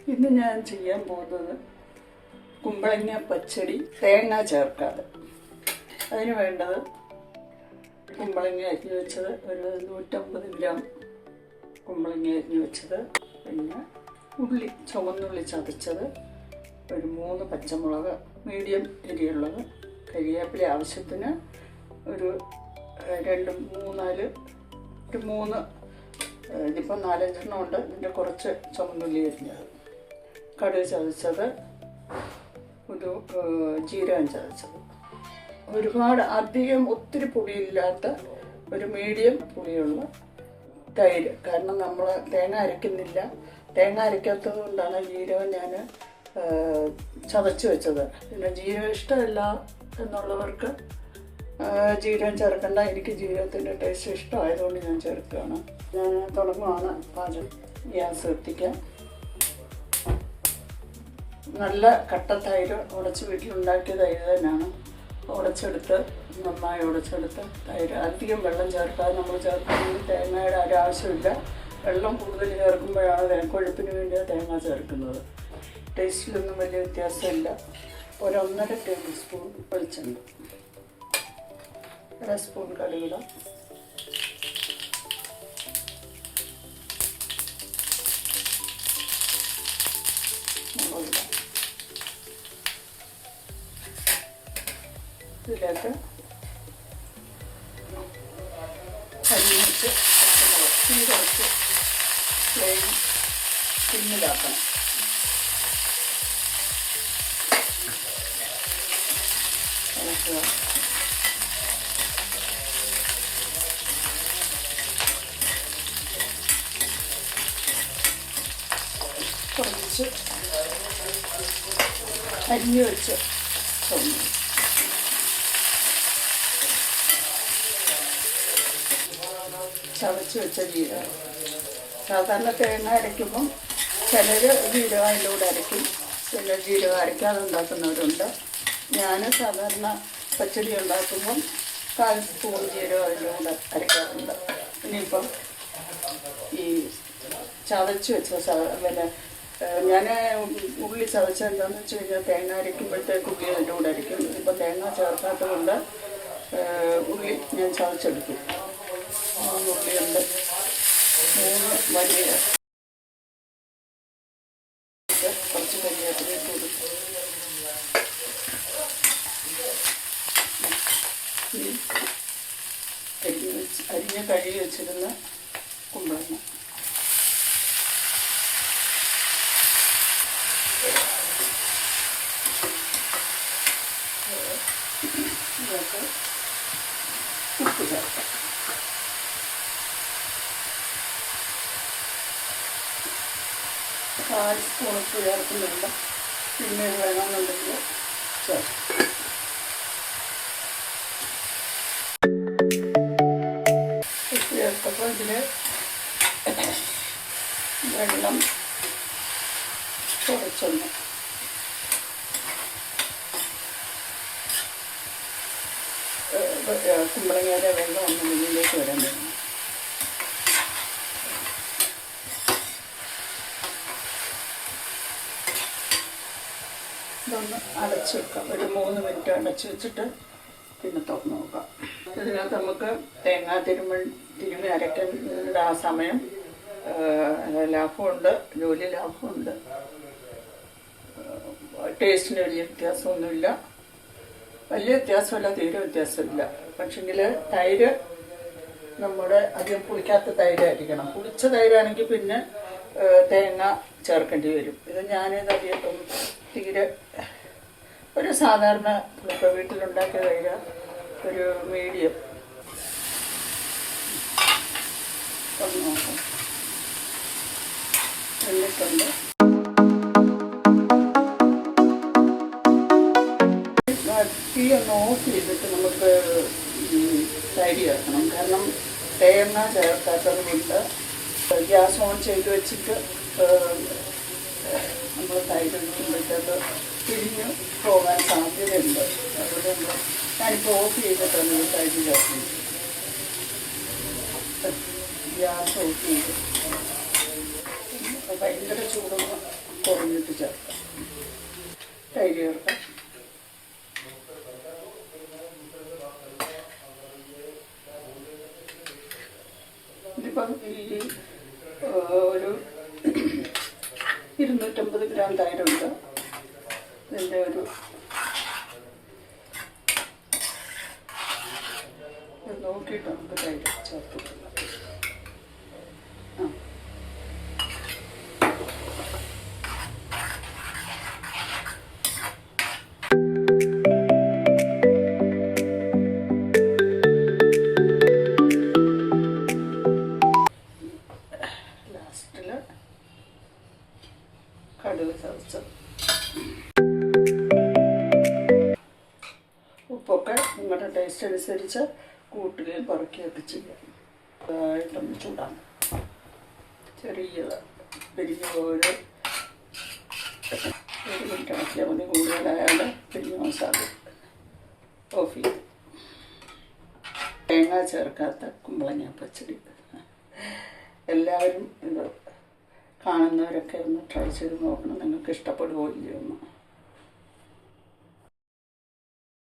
ഇന്ന് ഞാൻ ചെയ്യാൻ പോകുന്നത് കുമ്പളങ്ങ പച്ചടി തേങ്ങ ചേർക്കാതെ. അതിന് വേണ്ടത് കുമ്പളങ്ങ അരിഞ്ഞു വെച്ചത് ഒരു 150 ഗ്രാം കുമ്പളങ്ങ അരിഞ്ഞു വെച്ചത്, പിന്നെ ഉള്ളി ചുവന്നുള്ളി ചതച്ചത്, ഒരു 3 പച്ചമുളക് മീഡിയം എരിയുള്ളത്, കരിവേപ്പില ആവശ്യത്തിന്, ഒരു 3 ഇതിപ്പോൾ 4-5 ഉണ്ട്. ഇതിൻ്റെ കുറച്ച് ചുവന്നുള്ളി അരിഞ്ഞത്, കടുക് ചതച്ചത്, ഒരു ജീരകം ചതച്ചത്, ഒരുപാട് ഒത്തിരി പുളിയില്ലാത്ത ഒരു മീഡിയം പുളിയുള്ള തൈര്. കാരണം നമ്മൾ തേങ്ങ അരയ്ക്കുന്നില്ല. തേങ്ങ അരയ്ക്കാത്തത് കൊണ്ടാണ് ജീരകം ഞാൻ ചതച്ച് വെച്ചത്. പിന്നെ ജീരകം ഇഷ്ടമല്ല എന്നുള്ളവർക്ക് ജീരകം ചേർക്കണ്ട. എനിക്ക് ജീരകത്തിൻ്റെ ടേസ്റ്റ് ഇഷ്ടമായതുകൊണ്ട് ഞാൻ ചേർക്കുകയാണ്. ഞാൻ തുടങ്ങുവാണ് പാചകം. ഗ്യാസ് കത്തിക്കാം. നല്ല കട്ട തൈര് ഉടച്ച് വീട്ടിലുണ്ടാക്കിയ തൈര് തന്നെയാണ്. നന്നായി ഉടച്ചെടുത്ത് തൈര്. അധികം വെള്ളം ചേർക്കാതെ നമ്മൾ ചേർക്കണമെങ്കിൽ തേങ്ങയുടെ ഒരാവശ്യമില്ല. വെള്ളം കൂടുതൽ ചേർക്കുമ്പോഴാണ് കൊഴുപ്പിന് വേണ്ടിയാണ് തേങ്ങ ചേർക്കുന്നത്. ടേസ്റ്റിലൊന്നും വലിയ വ്യത്യാസമില്ല. 1.5 ടേബിൾ സ്പൂൺ വെളിച്ചെണ്ണ, 1 സ്പൂൺ കടുകിട, മുളകിട. ഇതിലേക്ക് അരിഞ്ഞിട്ട് കുറച്ച് ഫ്ലെയിം സിമ്മിലാക്കണം. കുറച്ച് അരിഞ്ഞു വെച്ച് ചതച്ച് വെച്ച ജീരകം. സാധാരണ തേങ്ങ അരയ്ക്കുമ്പം ചിലർ ജീരകം അതിൻ്റെ കൂടെ അരയ്ക്കും, പിന്നെ ജീരകം അരയ്ക്കാതെ ഉണ്ടാക്കുന്നവരുണ്ട്. ഞാൻ സാധാരണ പച്ചടി ഉണ്ടാക്കുമ്പം 1/4 സ്പൂൺ ജീരകം അതിൻ്റെ കൂടെ അരയ്ക്കാറുണ്ട്. ഇനിയിപ്പം ഈ ചതച്ച് വെച്ച പിന്നെ ഞാൻ ഉള്ളി ചതച്ച എന്താണെന്ന് വെച്ച് കഴിഞ്ഞാൽ തേങ്ങ അരയ്ക്കുമ്പോഴത്തേക്ക് ഉള്ളി അതിൻ്റെ കൂടെ അരയ്ക്കും. ഇപ്പം തേങ്ങ ചേർക്കാത്തത് കൊണ്ട് ഉള്ളി ഞാൻ ചതച്ചെടുക്കും. ഉള്ളിയുണ്ട് 3 വലിയ, കുറച്ച് കരിവേപ്പിലേക്ക് കൊടുക്കും. കഴുകി വെച്ചിരുന്ന കുമ്പളങ്ങ ഇതിലേക്ക് ഉപ്പ് ചേർക്കാം. കാൽ സ്പൂൺ ഉപ്പ് ചേർക്കുന്നുണ്ട്. പിന്നെ വേണമെന്നുണ്ടെങ്കിൽ ചേർക്കും. ഉപ്പ് ചേർത്തപ്പോൾ ഇതിൽ വെള്ളം കുറച്ചൊന്ന് കുമ്പളങ്ങയുടെ വെള്ളം ഒന്ന് മുന്നിലേക്ക് വരാൻ വേണം. ഇതൊന്ന് അടച്ച് വെക്കാം. ഒരു 3 മിനിറ്റ് അടച്ച് വെച്ചിട്ട് പിന്നെ തുറന്ന് നോക്കാം. ഇതിനകത്ത് നമുക്ക് തേങ്ങ തിരുമ്മി അരയ്ക്കേണ്ട ആ സമയം ലാഭമുണ്ട്, ജോലി ലാഭമുണ്ട്. ടേസ്റ്റിന് വലിയ വ്യത്യാസമൊന്നുമില്ല. വലിയ വ്യത്യാസമല്ല, തീരെ വ്യത്യാസമില്ല. പക്ഷെങ്കിൽ തൈര് നമ്മുടെ അധികം പുളിക്കാത്ത തൈരായിരിക്കണം. പുളിച്ച തൈരാണെങ്കിൽ പിന്നെ തേങ്ങ ചേർക്കേണ്ടി വരും. ഇത് ഞാനിതധികം തീരെ ഒരു സാധാരണ ഇപ്പോൾ വീട്ടിലുണ്ടാക്കിയ തൈര്, ഒരു മീഡിയം. ഒന്ന് നോക്കാം. എന്നിട്ടുണ്ട് തീ ഒന്ന് ഓഫ് ചെയ്തിട്ട് നമുക്ക് തൈര് ചേർക്കണം. കാരണം തേങ്ങ ചേർക്കാത്തത് കൊണ്ട് ഗ്യാസ് ഓൺ ചെയ്ത് വെച്ചിട്ട് നമ്മൾ തൈര് ഒഴിക്കുമ്പോഴത്തേക്ക് തിരിഞ്ഞ് പോകാൻ സാധ്യതയുണ്ട്. അതുകൊണ്ട് ഞാനിപ്പോൾ ഓഫ് ചെയ്തിട്ടാണ് ഈ തൈര് ചേർക്കുന്നത്. ഗ്യാസ് ഓഫ് ചെയ്ത് ഭയങ്കര ചൂടൊന്നും കുറഞ്ഞിട്ട് ചേർക്കാം. തൈര് ചേർക്കാം. ഇതിപ്പം ഈ ഒരു 250 ഗ്രാം തൈരുണ്ട്. ഇതിൻ്റെ ഒരു നോക്കിയിട്ട് നമുക്ക് തൈര് ചേർത്തിട്ടുണ്ട്. ലാസ്റ്റിൽ കടുക് ചതച്ചത്. ഉപ്പൊക്കെ നിങ്ങളുടെ ടേസ്റ്റ് അനുസരിച്ച് കൂട്ടുകയും കുറയ്ക്കുകയൊക്കെ ചെയ്യാം. ഇതായിട്ടൊന്ന് ചൂടാണ്. ചെറിയ പിരിഞ്ഞ ഒരു മിനിറ്റ് ആക്കിയാൽ മതി. കൂടുതലായാൽ പിരിഞ്ഞ മസാല ഓഫ് ചെയ്യും. തേങ്ങ ചേർക്കാത്ത കുമ്പളങ്ങ പച്ചടി. എല്ലാവരും ഇത് കാണുന്നവരൊക്കെ ഒന്ന് ട്രൈ ചെയ്ത് നോക്കണം. നിങ്ങൾക്ക് ഇഷ്ടപ്പെടുകയോ ഇല്ലയോ എന്ന്.